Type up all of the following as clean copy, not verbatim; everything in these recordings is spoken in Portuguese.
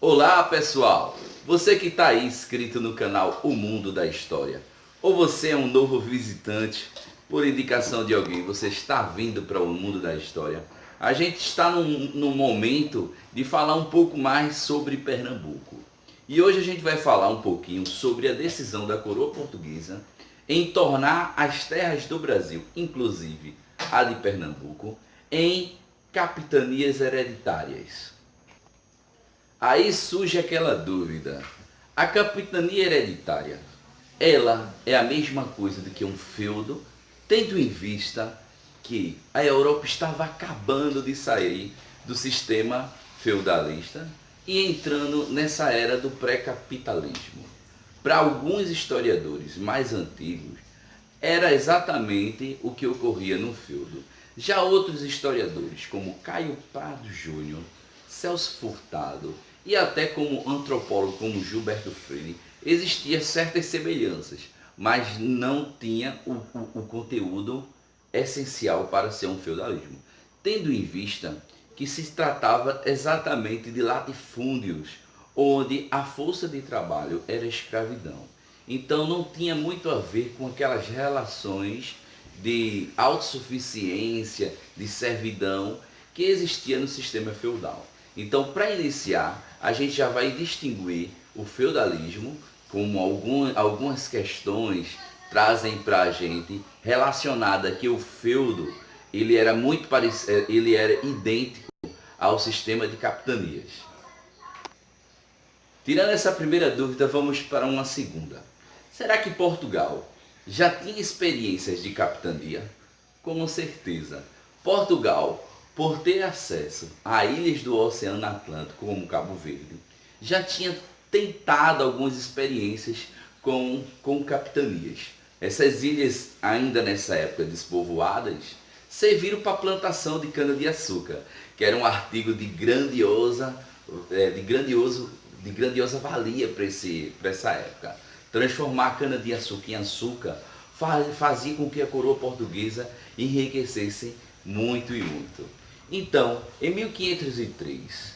Olá pessoal, você que está aí inscrito no canal O Mundo da História, ou você é um novo visitante, por indicação de alguém, você está vindo para o Mundo da História, a gente está num momento de falar um pouco mais sobre Pernambuco. E hoje a gente vai falar um pouquinho sobre a decisão da coroa portuguesa em tornar as terras do Brasil, inclusive a de Pernambuco, em capitanias hereditárias. Aí surge aquela dúvida: a capitania hereditária, ela é a mesma coisa do que um feudo, tendo em vista que a Europa estava acabando de sair do sistema feudalista e entrando nessa era do pré-capitalismo. Para alguns historiadores mais antigos, era exatamente o que ocorria no feudo. Já outros historiadores, como Caio Prado Júnior, Celso Furtado e até como antropólogo como Gilberto Freire, existiam certas semelhanças, mas não tinha o conteúdo essencial para ser um feudalismo, tendo em vista que se tratava exatamente de latifúndios, onde a força de trabalho era escravidão. Então não tinha muito a ver com aquelas relações de autossuficiência, de servidão que existia no sistema feudal. Então, para iniciar, a gente já vai distinguir o feudalismo, como algumas questões trazem para a gente relacionada que o feudo ele era muito parecido, ele era idêntico ao sistema de capitanias. Tirando essa primeira dúvida, vamos para uma segunda. Será que Portugal já tinha experiências de capitania? Com certeza. Portugal, por ter acesso a ilhas do Oceano Atlântico, como Cabo Verde, já tinha tentado algumas experiências com capitanias. Essas ilhas, ainda nessa época despovoadas, serviram para a plantação de cana-de-açúcar, que era um artigo de grandiosa valia para essa época. Transformar a cana-de-açúcar em açúcar fazia com que a coroa portuguesa enriquecesse muito e muito. Então, em 1503,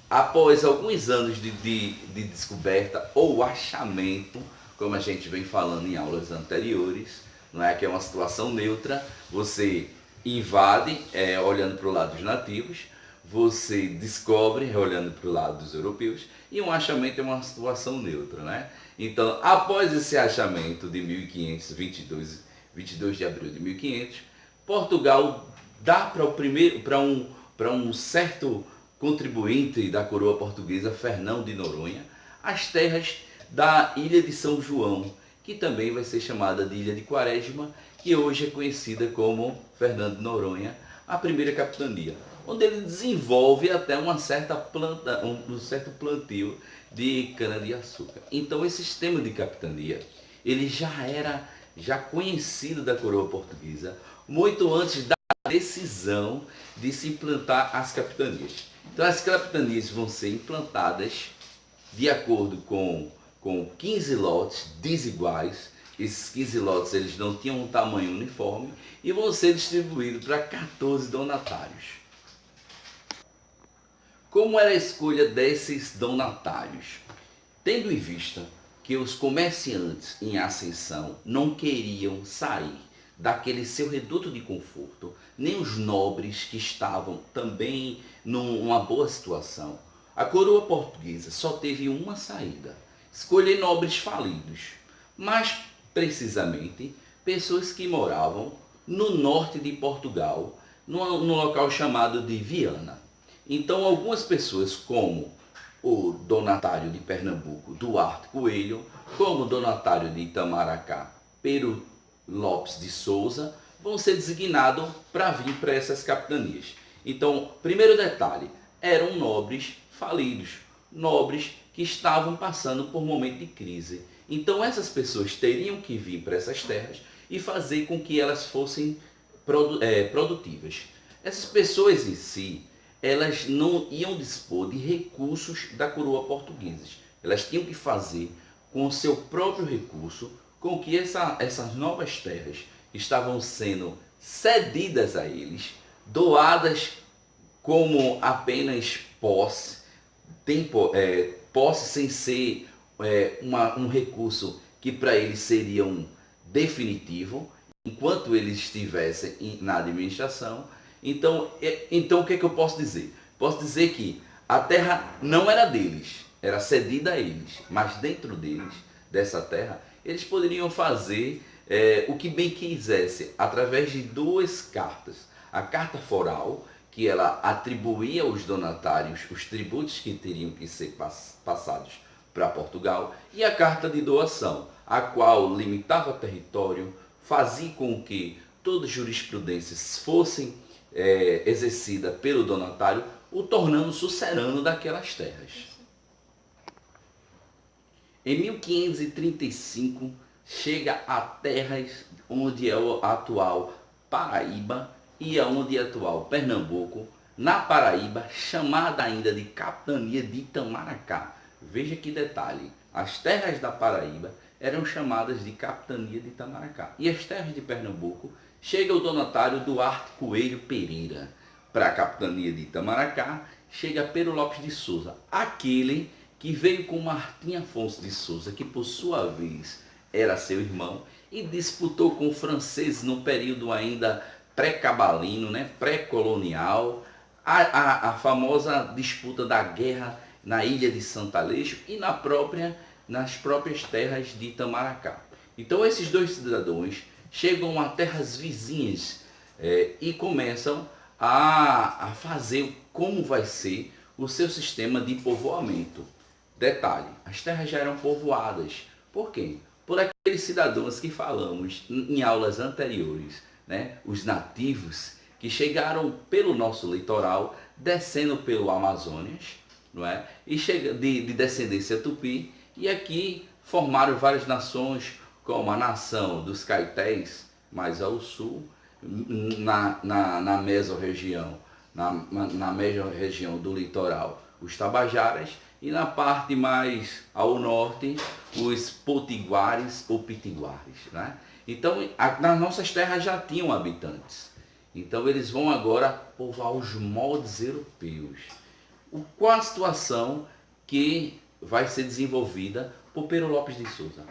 após alguns anos de descoberta ou achamento, como a gente vem falando em aulas anteriores, não é que é uma situação neutra, você invade olhando para o lado dos nativos, você descobre olhando para o lado dos europeus, e um achamento é uma situação neutra, né? Então, após esse achamento de 1522, 22 de abril de 1500, Portugal dá para um certo contribuinte da coroa portuguesa, Fernão de Noronha, as terras da Ilha de São João, que também vai ser chamada de Ilha de Quaresma, que hoje é conhecida como Fernando de Noronha, a primeira capitania, onde ele desenvolve até um certo plantio de cana-de-açúcar. Então esse sistema de capitania, ele já era conhecido da coroa portuguesa, muito antes da decisão de se implantar as capitanias. Então as capitanias vão ser implantadas de acordo com 15 lotes desiguais. Esses 15 lotes eles não tinham um tamanho uniforme e vão ser distribuídos para 14 donatários. Como era a escolha desses donatários? Tendo em vista que os comerciantes em ascensão não queriam sair daquele seu reduto de conforto, nem os nobres que estavam também numa boa situação, a coroa portuguesa só teve uma saída: escolher nobres falidos, mas precisamente pessoas que moravam no norte de Portugal, no local chamado de Viana. Então algumas pessoas, como o donatário de Pernambuco, Duarte Coelho, como o donatário de Itamaracá, Pero Lopes de Souza, vão ser designados para vir para essas capitanias. Então, primeiro detalhe, eram nobres falidos, nobres que estavam passando por um momento de crise. Então essas pessoas teriam que vir para essas terras e fazer com que elas fossem produtivas. Essas pessoas em si, elas não iam dispor de recursos da coroa portuguesa. Elas tinham que fazer com o seu próprio recurso com que essas novas terras estavam sendo cedidas a eles, doadas como apenas posse, posse sem ser um recurso que para eles seria um definitivo, enquanto eles estivessem na administração. Então o que é que eu posso dizer? Posso dizer que a terra não era deles, era cedida a eles, mas dentro deles, dessa terra, eles poderiam fazer o que bem quisesse, através de duas cartas. A carta foral, que ela atribuía aos donatários os tributos que teriam que ser passados para Portugal, e a carta de doação, a qual limitava o território, fazia com que todas as jurisprudências fossem exercidas pelo donatário, o tornando sucerano daquelas terras. Em 1535, chega a terras onde é o atual Paraíba e aonde é atual Pernambuco, na Paraíba, chamada ainda de Capitania de Itamaracá. Veja que detalhe, as terras da Paraíba eram chamadas de Capitania de Itamaracá. E as terras de Pernambuco, chega o donatário Duarte Coelho Pereira. Para a Capitania de Itamaracá, chega Pero Lopes de Souza, aquele que veio com Martim Afonso de Souza, que por sua vez era seu irmão, e disputou com franceses no período ainda pré-cabalino, né, pré-colonial, a famosa disputa da guerra na ilha de Santa Aleixo e nas próprias terras de Itamaracá. Então esses dois cidadãos chegam a terras vizinhas e começam a fazer como vai ser o seu sistema de povoamento. Detalhe, as terras já eram povoadas. Por quê? Por aqueles cidadãos que falamos em aulas anteriores, né? Os nativos que chegaram pelo nosso litoral, descendo pelo Amazonas, não é? E de descendência tupi, e aqui formaram várias nações, como a nação dos Caetés, mais ao sul, na mesorregião, na mesorregião do litoral, os Tabajaras, e na parte mais ao norte, os potiguares ou pitiguares, né? Então, nas nossas terras já tinham habitantes. Então, eles vão agora povoar os moldes europeus. Qual a situação que vai ser desenvolvida por Pero Lopes de Souza?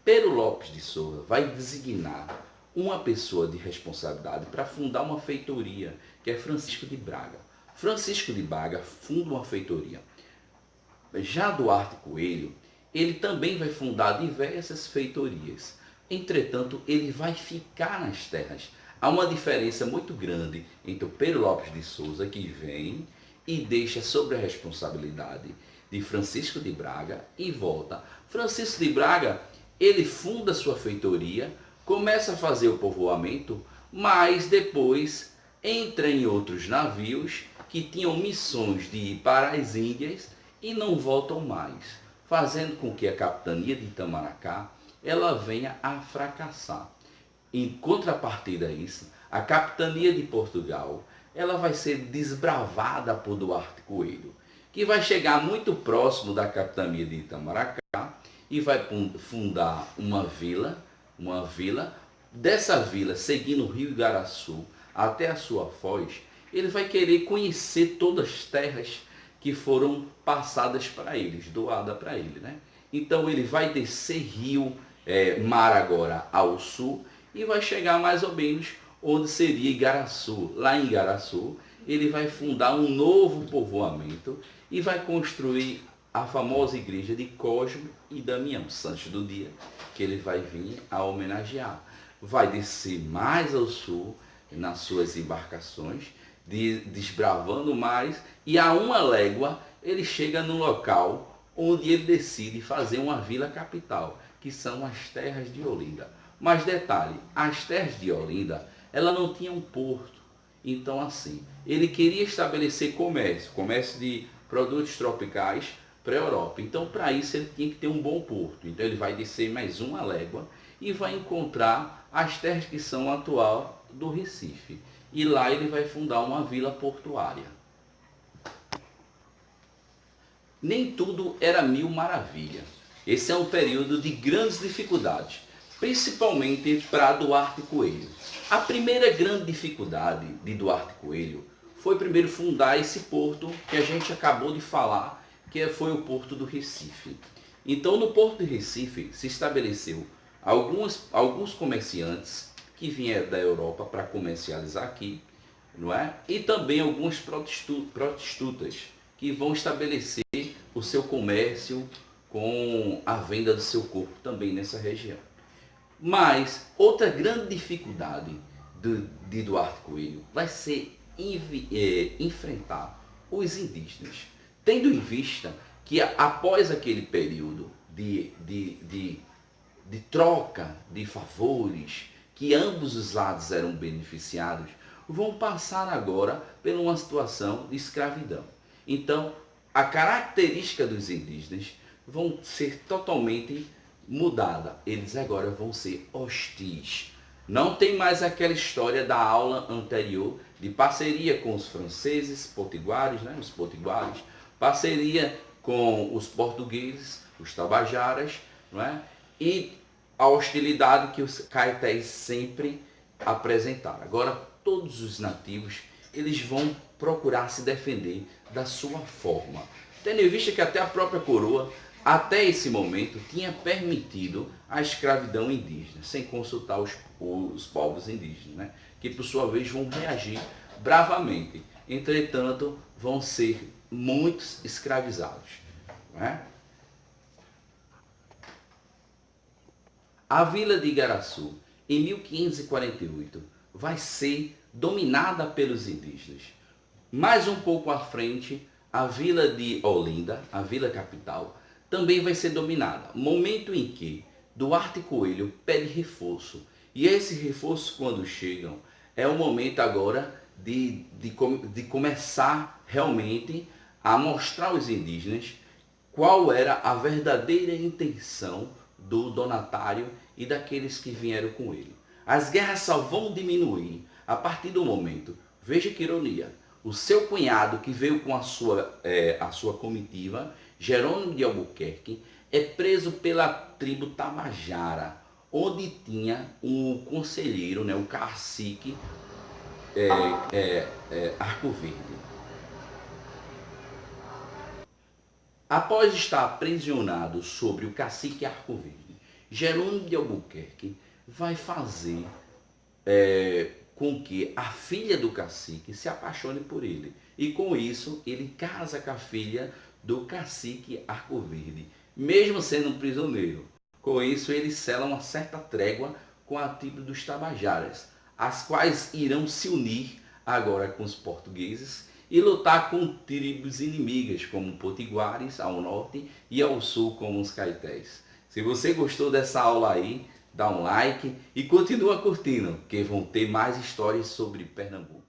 Pero Lopes de Souza vai designar uma pessoa de responsabilidade para fundar uma feitoria, que é Francisco de Braga. Francisco de Braga funda uma feitoria. Já Duarte Coelho, ele também vai fundar diversas feitorias. Entretanto, ele vai ficar nas terras. Há uma diferença muito grande entre o Pero Lopes de Souza, que vem e deixa sobre a responsabilidade de Francisco de Braga e volta. Francisco de Braga, ele funda sua feitoria, começa a fazer o povoamento, mas depois entra em outros navios que tinham missões de ir para as Índias e não voltam mais, fazendo com que a capitania de Itamaracá ela venha a fracassar. Em contrapartida a isso, a capitania de Portugal ela vai ser desbravada por Duarte Coelho, que vai chegar muito próximo da capitania de Itamaracá e vai fundar uma vila. Dessa vila, seguindo o rio Igaraçu até a sua foz, ele vai querer conhecer todas as terras que foram passadas para eles, doadas para ele, né? Então ele vai descer mar agora ao sul e vai chegar mais ou menos onde seria Igaraçu. Lá em Igaraçu ele vai fundar um novo povoamento e vai construir a famosa igreja de Cosme e Damião, Santos do Dia, que ele vai vir a homenagear. Vai descer mais ao sul nas suas embarcações, desbravando mais, e a uma légua ele chega no local onde ele decide fazer uma vila capital, que são as terras de Olinda. Mas detalhe, as terras de Olinda, ela não tinha um porto. Então assim, ele queria estabelecer comércio de produtos tropicais para a Europa. Então para isso ele tinha que ter um bom porto. Então ele vai descer mais uma légua e vai encontrar as terras que são atual do Recife. E lá ele vai fundar uma vila portuária. Nem tudo era mil maravilhas. Esse é um período de grandes dificuldades, principalmente para Duarte Coelho. A primeira grande dificuldade de Duarte Coelho foi primeiro fundar esse porto que a gente acabou de falar, que foi o Porto do Recife. Então, no Porto de Recife se estabeleceu alguns comerciantes que vieram da Europa para comercializar aqui, não é? E também algumas prostitutas que vão estabelecer o seu comércio com a venda do seu corpo também nessa região. Mas outra grande dificuldade de Duarte Coelho vai ser enfrentar os indígenas, tendo em vista que após aquele período de troca de favores, que ambos os lados eram beneficiados, vão passar agora por uma situação de escravidão. Então, a característica dos indígenas vão ser totalmente mudada. Eles agora vão ser hostis. Não tem mais aquela história da aula anterior de parceria com os franceses, potiguares, né? Os potiguares, parceria com os portugueses, os tabajaras, não é? E a hostilidade que os caetés sempre apresentaram. Agora, todos os nativos, eles vão procurar se defender da sua forma. Tendo em vista que até a própria coroa, até esse momento, tinha permitido a escravidão indígena, sem consultar os povos indígenas, né? Que por sua vez vão reagir bravamente. Entretanto, vão ser muitos escravizados. Não é? A vila de Igaraçu, em 1548, vai ser dominada pelos indígenas. Mais um pouco à frente, a vila de Olinda, a vila capital, também vai ser dominada. Momento em que Duarte Coelho pede reforço. E esse reforço, quando chegam, é o momento agora de começar realmente a mostrar aos indígenas qual era a verdadeira intenção do donatário e daqueles que vieram com ele. As guerras só vão diminuir a partir do momento, veja que ironia, o seu cunhado que veio com a sua comitiva, Jerônimo de Albuquerque, é preso pela tribo Tabajara, onde tinha um conselheiro, né, o cacique Arco Verde. Após estar aprisionado sobre o cacique Arco Verde, Jerônimo de Albuquerque vai fazer com que a filha do cacique se apaixone por ele. E com isso, ele casa com a filha do cacique Arco Verde, mesmo sendo um prisioneiro. Com isso, ele sela uma certa trégua com a tribo dos Tabajaras, as quais irão se unir agora com os portugueses e lutar com tribos inimigas, como potiguares ao norte e ao sul, como os caetés. Se você gostou dessa aula aí, dá um like e continua curtindo, que vão ter mais histórias sobre Pernambuco.